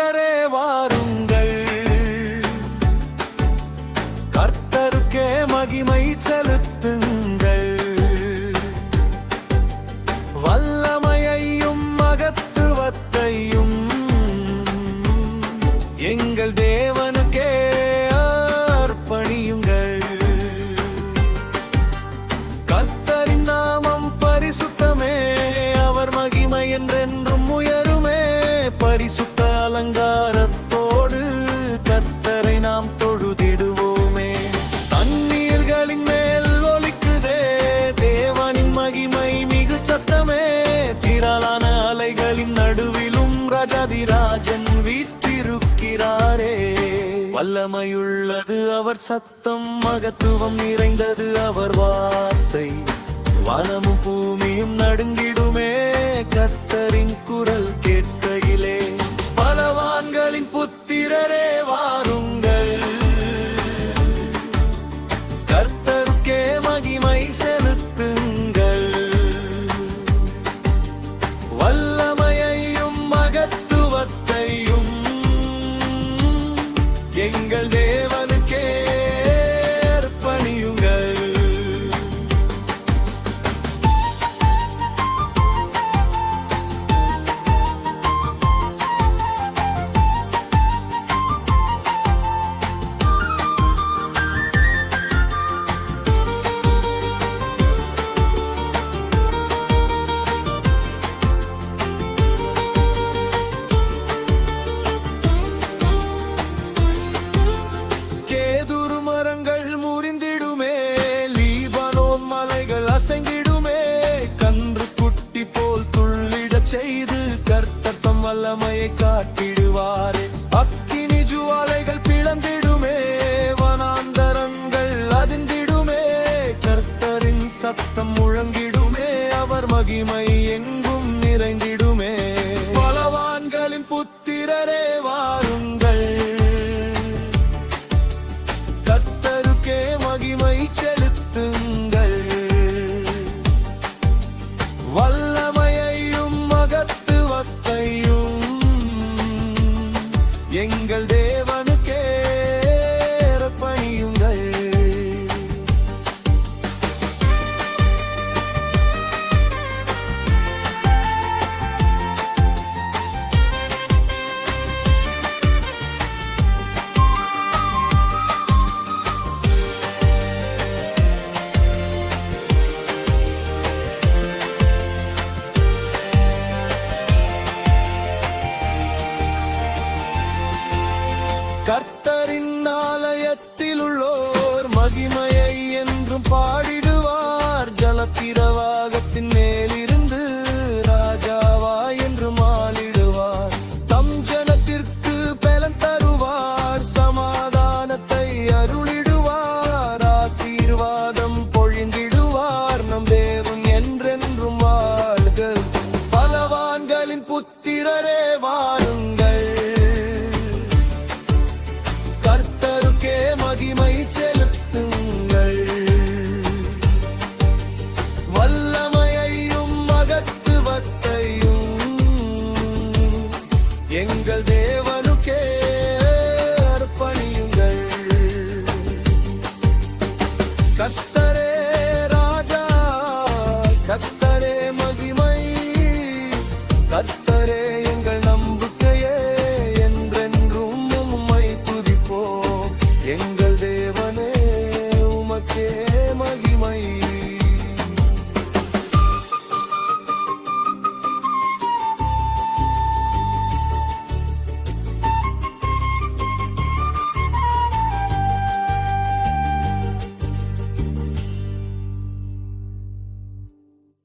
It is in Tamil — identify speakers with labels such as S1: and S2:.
S1: புத்திரரே வாருங்கள், கர்த்தருக்கே மகிமை செலுத்துங்கள். வல்லமையையும் மகத்துவத்தையும் எங்கள் தேவனுக்கே அர்ப்பணியுங்கள். கர்த்தரின் நாமம் பரிசுத்தமே, அவர் மகிமை என்றென்றும் உயருமே. பரிசுத்த அலங்காரத்தோடு கர்த்தரை நாம் தொழுதிடுவோமே. தண்ணீர்களின் மேல் ஒலிக்குதே தேவனின் மகிமை மிகு சத்தமே. திரளான அலைகளின் நடுவிலும் ராஜாதிராஜன் வீற்றிருக்கிறாரே. வல்லமையுள்ளது அவர் சத்தம், மகத்துவம் நிறைந்தது அவர் வார்த்தை. வானமும் பூமியும் நடுங்கிடுமே கர்த்தரின் குரல் கேட்கையிலே. பலவான்களின் புத்திரரே வாருங்கள், கர்த்தருக்கே மகிமை செலுத்துங்கள். வல்லமையையும் மகத்துவத்தையும் எங்கள் தேவனுக்கே அர்ப்பணியுங்கள். கேதுரு மரங்கள் முறிந்திடுமே, லீபனோன் மலைகள் அசைந்திடுமே. கன்று குட்டி போல் துள்ளிடச் செய்து கர்த்தர் தம் வல்லமையை காட்டிடுவாரே. அக்கினி ஜுவாலைகள் பிளந்திடுமே, வனாந்தரங்கள் அதிர்ந்திடுமே. கர்த்தரின் சத்தம் முழங்கிடுமே, அவர் மகிமை எங்கும் நிறைந்திடுமே. பலவான்களின் புத்திரரே வாருங்கள், கர்த்தருக்கே மகிமை செலுத்துங்கள். வல்லமையையும் மகத்துவத்தையும் எங்கள் தேவனுக்கே அர்ப்பணியுங்கள். கர்த்தரின்